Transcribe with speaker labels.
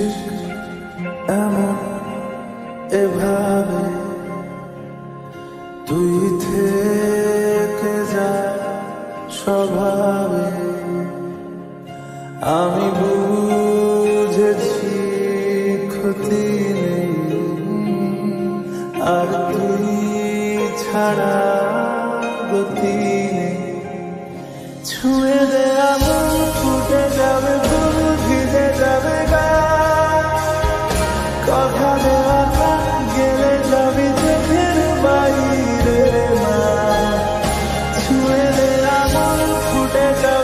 Speaker 1: ঠিক এমন এভাবে তুই থেকে যা স্বভাবে। আমি বুঝেছি ক্ষতি নেই আর তুই ছাড়া গতি নেই। ছুঁয়ে দে আগুন ফুটে যাবে ফুল ভিজে যাবে গা। কথা দেওয়া গেলে যাবি চোখের বাইরে মা। ছুঁয়ে দে আগুন ফুটে যাবে